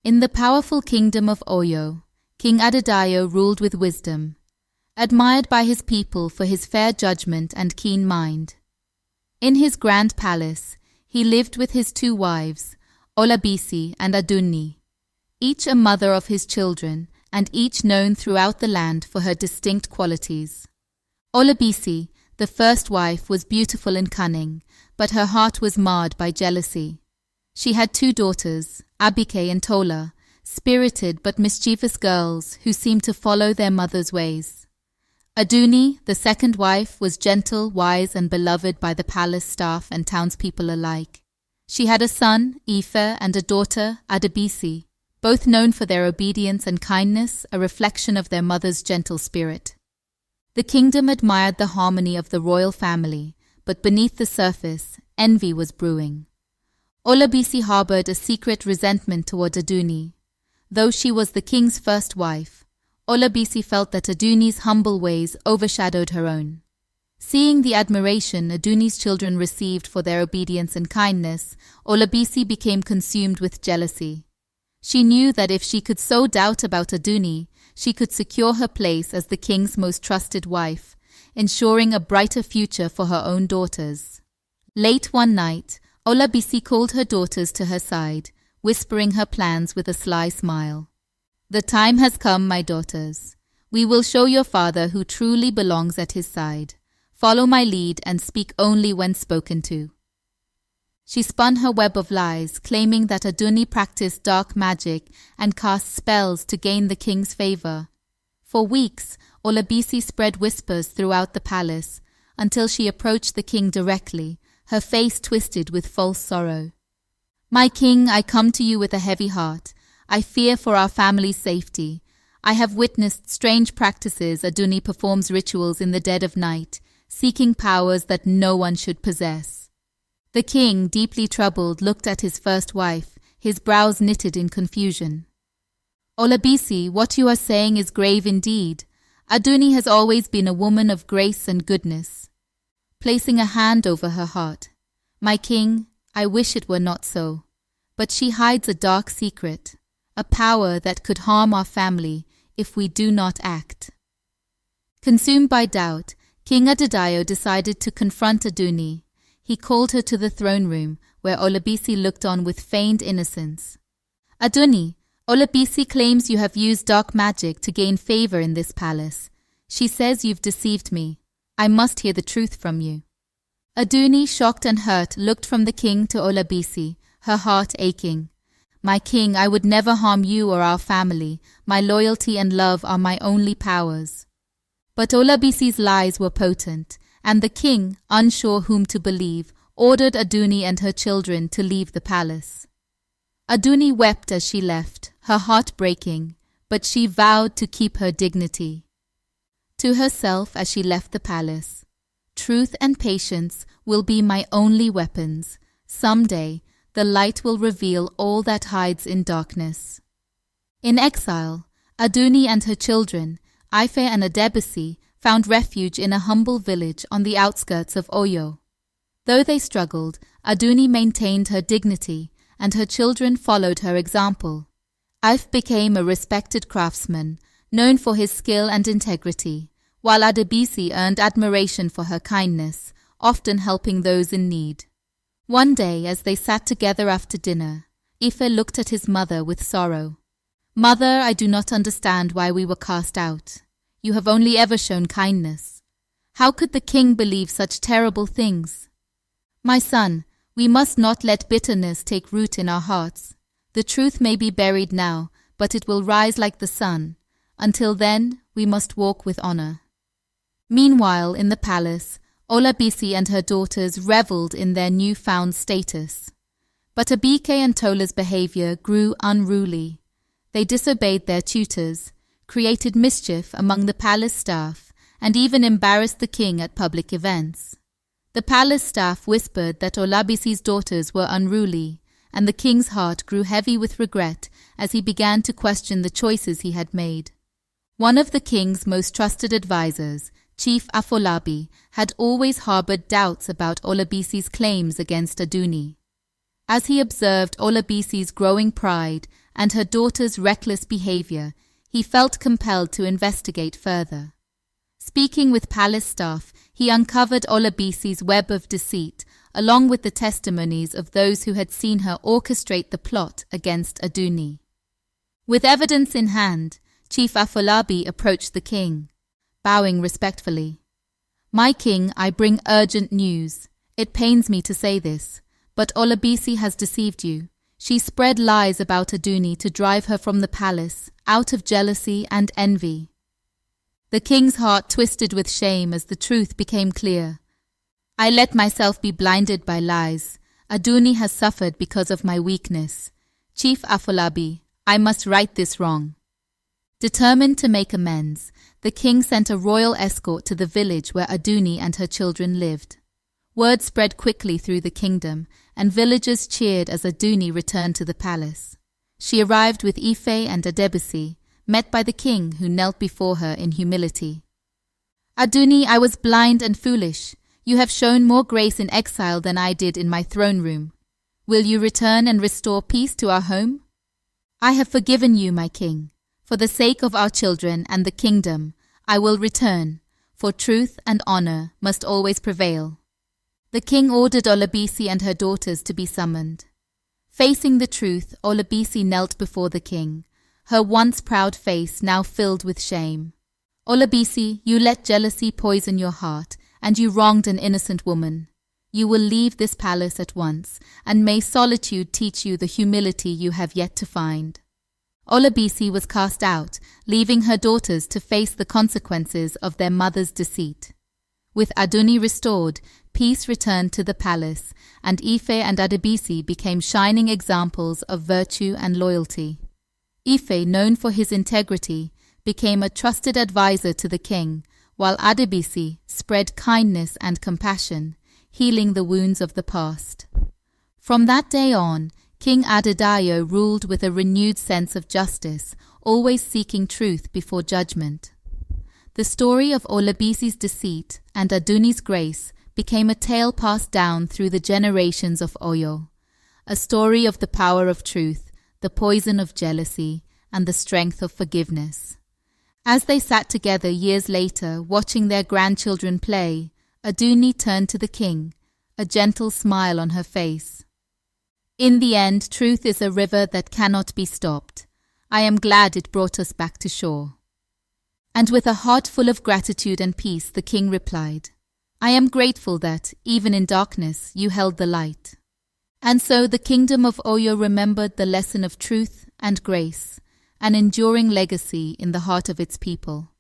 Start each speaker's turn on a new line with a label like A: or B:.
A: In the powerful kingdom of Oyo, King Adedayo ruled with wisdom, admired by his people for his fair judgment and keen mind. In his grand palace, he lived with his 2 wives, Olabisi and Adunni, each a mother of his children, and each known throughout the land for her distinct qualities. Olabisi, the first wife, was beautiful and cunning, but her heart was marred by jealousy. She had 2 daughters, Abike and Tola, spirited but mischievous girls who seemed to follow their mother's ways. Adunni, the second wife, was gentle, wise, and beloved by the palace staff and townspeople alike. She had a son, Ife, and a daughter, Olabisi, both known for their obedience and kindness, a reflection of their mother's gentle spirit. The kingdom admired the harmony of the royal family, but beneath the surface, envy was brewing. Olabisi harbored a secret resentment toward Adunni. Though she was the king's first wife, Olabisi felt that Adunni's humble ways overshadowed her own. Seeing the admiration Adunni's children received for their obedience and kindness, Olabisi became consumed with jealousy. She knew that if she could sow doubt about Adunni, she could secure her place as the king's most trusted wife, ensuring a brighter future for her own daughters. Late one night, Olabisi called her daughters to her side, whispering her plans with a sly smile. "The time has come, my daughters. We will show your father who truly belongs at his side. Follow my lead and speak only when spoken to." She spun her web of lies, claiming that Adunni practiced dark magic and cast spells to gain the king's favor. For weeks, Olabisi spread whispers throughout the palace, until she approached the king directly, her face twisted with false sorrow. "My king, I come to you with a heavy heart. I fear for our family's safety. I have witnessed strange practices. Adunni performs rituals in the dead of night, seeking powers that no one should possess." The king, deeply troubled, looked at his first wife, his brows knitted in confusion. "Olabisi, what you are saying is grave indeed. Adunni has always been a woman of grace and goodness." Placing a hand over her heart, "My king, I wish it were not so. But she hides a dark secret, a power that could harm our family if we do not act." Consumed by doubt, King Adedayo decided to confront Adunni. He called her to the throne room, where Olabisi looked on with feigned innocence. "Adunni, Olabisi claims you have used dark magic to gain favor in this palace. She says you've deceived me. I must hear the truth from you." Adunni, shocked and hurt, looked from the king to Olabisi, her heart aching. "My king, I would never harm you or our family. My loyalty and love are my only powers." But Olabisi's lies were potent, and the king, unsure whom to believe, ordered Adunni and her children to leave the palace. Adunni wept as she left, her heart breaking, but she vowed to keep her dignity. To herself as she left the palace, "Truth and patience will be my only weapons. Someday, the light will reveal all that hides in darkness." In exile, Adunni and her children, Ife and Olabisi, found refuge in a humble village on the outskirts of Oyo. Though they struggled, Adunni maintained her dignity, and her children followed her example. Ife became a respected craftsman, known for his skill and integrity, while Olabisi earned admiration for her kindness, often helping those in need. One day, as they sat together after dinner, Ife looked at his mother with sorrow. "Mother, I do not understand why we were cast out. You have only ever shown kindness. How could the king believe such terrible things? My son, we must not let bitterness take root in our hearts. The truth may be buried now, but it will rise like the sun. Until then, we must walk with honor." Meanwhile, in the palace, Olabisi and her daughters reveled in their newfound status. But Abike and Tola's behavior grew unruly. They disobeyed their tutors, created mischief among the palace staff, and even embarrassed the king at public events. The palace staff whispered that Olabisi's daughters were unruly, and the king's heart grew heavy with regret as he began to question the choices he had made. One of the king's most trusted advisors, Chief Afolabi, had always harbored doubts about Olabisi's claims against Adunni. As he observed Olabisi's growing pride and her daughter's reckless behavior, he felt compelled to investigate further. Speaking with palace staff, he uncovered Olabisi's web of deceit, along with the testimonies of those who had seen her orchestrate the plot against Adunni. With evidence in hand, Chief Afolabi approached the king, bowing respectfully. "My king, I bring urgent news. It pains me to say this, but Olabisi has deceived you. She spread lies about Adunni to drive her from the palace, out of jealousy and envy." The king's heart twisted with shame as the truth became clear. "I let myself be blinded by lies. Adunni has suffered because of my weakness. Chief Afolabi, I must right this wrong." Determined to make amends, the king sent a royal escort to the village where Adunni and her children lived. Word spread quickly through the kingdom, and villagers cheered as Adunni returned to the palace. She arrived with Ife and Adebisi, met by the king, who knelt before her in humility. "Adunni, I was blind and foolish. You have shown more grace in exile than I did in my throne room. Will you return and restore peace to our home?" "I have forgiven you, my king. For the sake of our children and the kingdom, I will return, for truth and honor must always prevail." The king ordered Olabisi and her daughters to be summoned. Facing the truth, Olabisi knelt before the king, her once proud face now filled with shame. "Olabisi, you let jealousy poison your heart, and you wronged an innocent woman. You will leave this palace at once, and may solitude teach you the humility you have yet to find." Olabisi was cast out, leaving her daughters to face the consequences of their mother's deceit. With Adunni restored, peace returned to the palace, and Ife and Adebisi became shining examples of virtue and loyalty. Ife, known for his integrity, became a trusted advisor to the king, while Adebisi spread kindness and compassion, healing the wounds of the past. From that day on, King Adedayo ruled with a renewed sense of justice, always seeking truth before judgment. The story of Olabisi's deceit and Adunni's grace became a tale passed down through the generations of Oyo, a story of the power of truth, the poison of jealousy, and the strength of forgiveness. As they sat together years later, watching their grandchildren play, Adunni turned to the king, a gentle smile on her face. "In the end, truth is a river that cannot be stopped. I am glad it brought us back to shore." And with a heart full of gratitude and peace, the king replied, "I am grateful that, even in darkness, you held the light." And so the kingdom of Oyo remembered the lesson of truth and grace, an enduring legacy in the heart of its people.